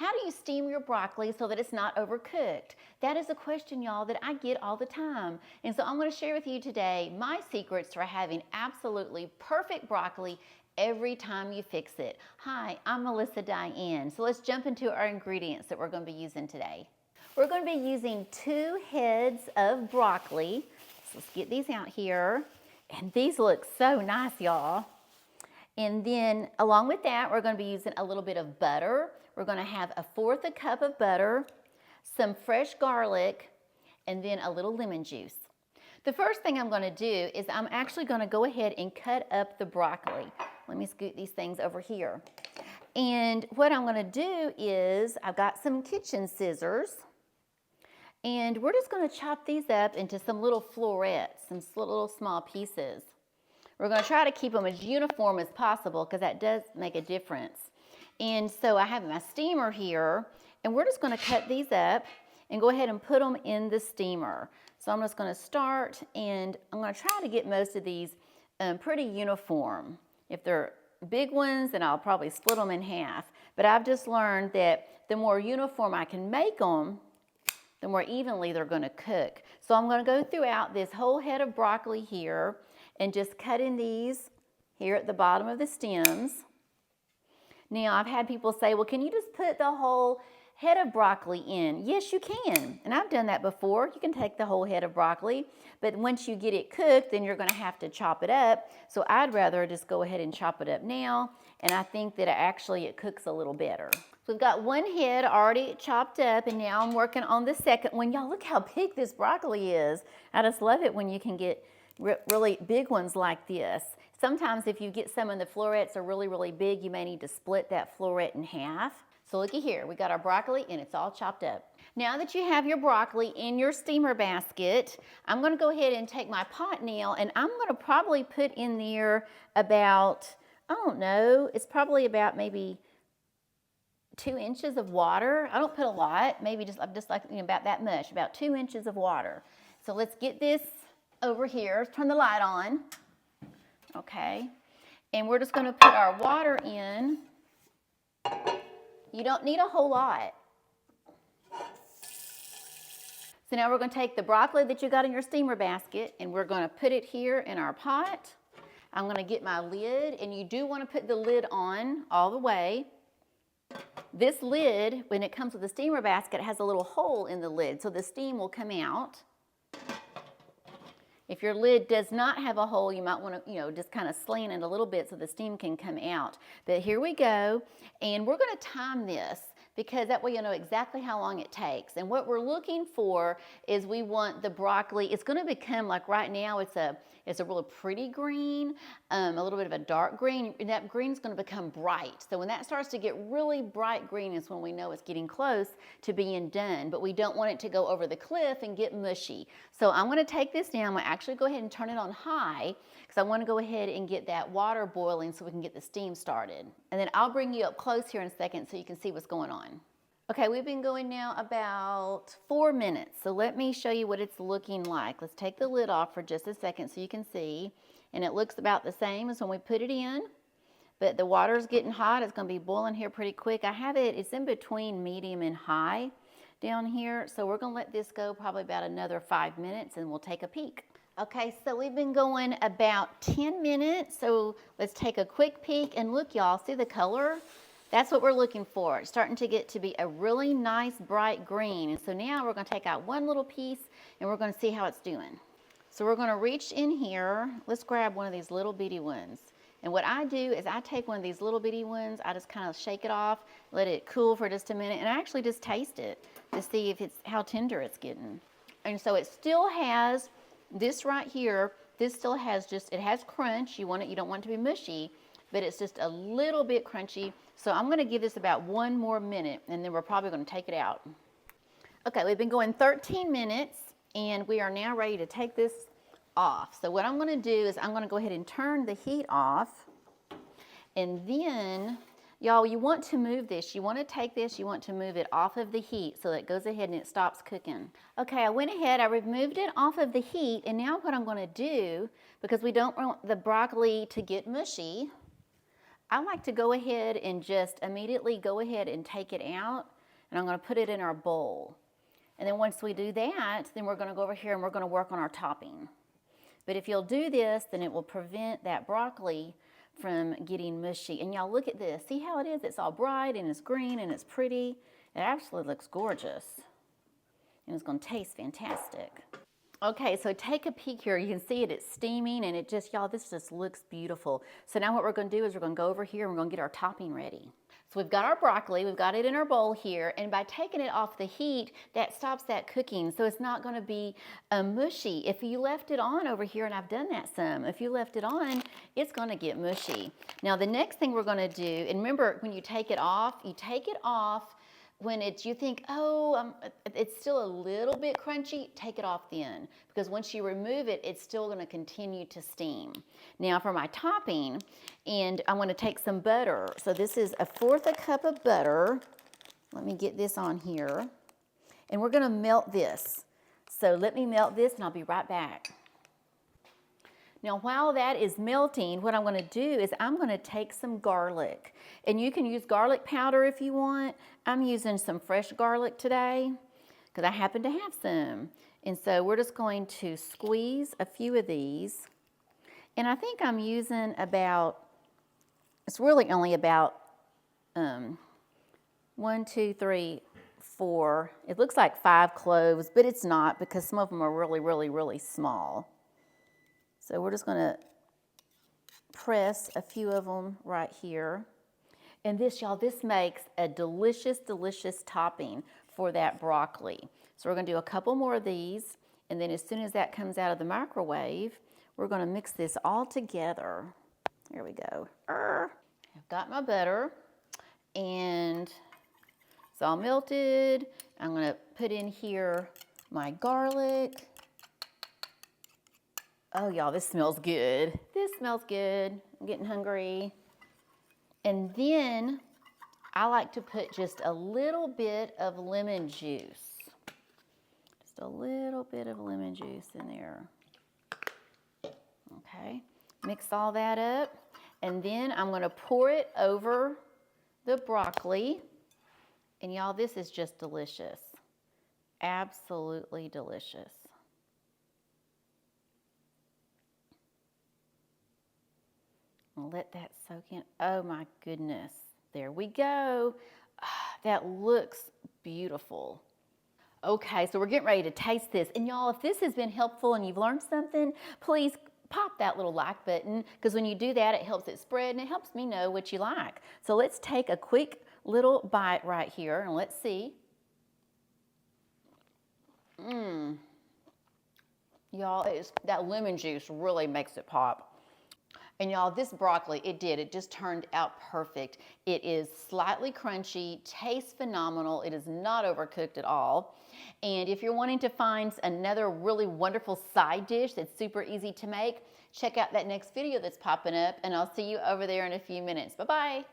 how do you steam your broccoli so that it's not overcooked? That is a question, y'all, that I get all the time. And so I'm going to share with you today my secrets for having absolutely perfect broccoli every time you fix it. Hi, I'm Melissa Diane. So let's jump into our ingredients that we're going to be using today. We're going to be using 2 heads of broccoli. So let's get these out here. And these look so nice, y'all. And then along with that, we're going to be using a little bit of butter. We're going to have 1/4 cup of butter, some fresh garlic, and then a little lemon juice. The first thing I'm going to do is I'm actually going to go ahead and cut up the broccoli. Let me scoot these things over here. And what I'm going to do is I've got some kitchen scissors. And we're just going to chop these up into some little florets, some little small pieces. We're going to try to keep them as uniform as possible because that does make a difference. And so I have my steamer here, and we're just going to cut these up and go ahead and put them in the steamer. So I'm just going to start, and I'm going to try to get most of these pretty uniform. If they're big ones, then I'll probably split them in half. But I've just learned that the more uniform I can make them, the more evenly they're going to cook. So I'm going to go throughout this whole head of broccoli here and just cutting these here at the bottom of the stems. Now, I've had people say, well, can you just put the whole head of broccoli in? Yes, you can. And I've done that before. You can take the whole head of broccoli, but once you get it cooked, then you're going to have to chop it up. So I'd rather just go ahead and chop it up now, and I think that it cooks a little better. So we've got one head already chopped up, and now I'm working on the second one. Y'all, look how big this broccoli is. I just love it when you can get really big ones like this. Sometimes if you get some of the florets are really, really big, you may need to split that floret in half. So looky here, we got our broccoli and it's all chopped up. Now that you have your broccoli in your steamer basket, I'm gonna go ahead and take my pot now, and I'm gonna probably put in there about, I don't know, it's probably about maybe 2 inches of water. I don't put a lot, maybe just like about that much, about 2 inches of water. So let's get this over here, turn the light on, okay, and we're just going to put our water in. You don't need a whole lot. So now we're going to take the broccoli that you got in your steamer basket, and we're going to put it here in our pot. I'm going to get my lid, and you do want to put the lid on all the way. This lid, when it comes with the steamer basket, has a little hole in the lid, so the steam will come out. If your lid does not have a hole, you might want to, just kind of slant it a little bit so the steam can come out. But here we go, and we're going to time this because that way you'll know exactly how long it takes. And what we're looking for is we want the broccoli, it's going to become, like right now, it's a really pretty green, a little bit of a dark green, and that green's going to become bright. So when that starts to get really bright green is when we know it's getting close to being done, but we don't want it to go over the cliff and get mushy. So I'm going to take this down. I'm going to actually go ahead and turn it on high because I want to go ahead and get that water boiling so we can get the steam started. And then I'll bring you up close here in a second so you can see what's going on. Okay, we've been going now about 4 minutes, so let me show you what it's looking like. Let's take the lid off for just a second so you can see, and it looks about the same as when we put it in, but the water's getting hot. It's going to be boiling here pretty quick. It's in between medium and high down here, so we're going to let this go probably about another 5 minutes, and we'll take a peek. Okay, so we've been going about 10 minutes, so let's take a quick peek, and look, y'all, see the color? That's what we're looking for. It's starting to get to be a really nice bright green. And so now we're going to take out one little piece and we're going to see how it's doing. So we're going to reach in here. Let's grab one of these little bitty ones. And what I do is I take one of these little bitty ones, I just kind of shake it off, let it cool for just a minute, and I actually just taste it to see if how tender it's getting. And so it still has this right here. This still has it has crunch. You don't want it to be mushy, but it's just a little bit crunchy. So I'm going to give this about 1 more minute, and then we're probably going to take it out. Okay, we've been going 13 minutes, and we are now ready to take this off. So what I'm going to do is I'm going to go ahead and turn the heat off, and then, y'all, you want to move this. You want to take this, you want to move it off of the heat so that it goes ahead and it stops cooking. Okay, I went ahead, I removed it off of the heat, and now what I'm going to do, because we don't want the broccoli to get mushy, I like to go ahead and just immediately go ahead and take it out And I'm gonna put it in our bowl. And then once we do that, then we're gonna go over here and we're gonna work on our topping. But if you'll do this, then it will prevent that broccoli from getting mushy. And y'all look at this, see how it is? It's all bright and it's green and it's pretty. It actually looks gorgeous. And it's gonna taste fantastic. Okay, so take a peek here. You can see it, it's steaming and it just, y'all, this just looks beautiful. So now what we're gonna do is we're gonna go over here and we're gonna get our topping ready. So we've got our broccoli, we've got it in our bowl here, and by taking it off the heat, that stops that cooking, so it's not gonna be mushy. If you left it on over here, and I've done that some, if you left it on, it's gonna get mushy. Now the next thing we're gonna do, and remember when you take it off, you take it off when you think, oh, it's still a little bit crunchy, take it off then. Because once you remove it, it's still gonna continue to steam. Now for my topping, and I'm gonna take some butter. So this is 1/4 cup of butter. Let me get this on here. And we're gonna melt this. So let me melt this and I'll be right back. Now while that is melting, what I'm gonna do is I'm gonna take some garlic. And you can use garlic powder if you want. I'm using some fresh garlic today because I happen to have some. And so we're just going to squeeze a few of these. And I think I'm using about, it's really only about 1, 2, 3, 4. It looks like 5 cloves, but it's not because some of them are really, really, really small. So we're just gonna press a few of them right here. And this, y'all, this makes a delicious, delicious topping for that broccoli. So we're gonna do a couple more of these, and then as soon as that comes out of the microwave, we're gonna mix this all together. Here we go. I've got my butter, and it's all melted. I'm gonna put in here my garlic. Oh, y'all, this smells good. This smells good. I'm getting hungry. And then I like to put just a little bit of lemon juice. Just a little bit of lemon juice in there. Okay, mix all that up. And then I'm gonna pour it over the broccoli. And y'all, this is just delicious. Absolutely delicious. Let that soak in. Oh my goodness. There we go. That looks beautiful. Okay, so we're getting ready to taste this. And y'all, if this has been helpful and you've learned something, please pop that little like button, because when you do that, it helps it spread and it helps me know what you like. So let's take a quick little bite right here and let's see. Y'all, that lemon juice really makes it pop. And y'all, this broccoli, it just turned out perfect. It is slightly crunchy, tastes phenomenal. It is not overcooked at all. And if you're wanting to find another really wonderful side dish that's super easy to make, check out that next video that's popping up, and I'll see you over there in a few minutes. Bye-bye.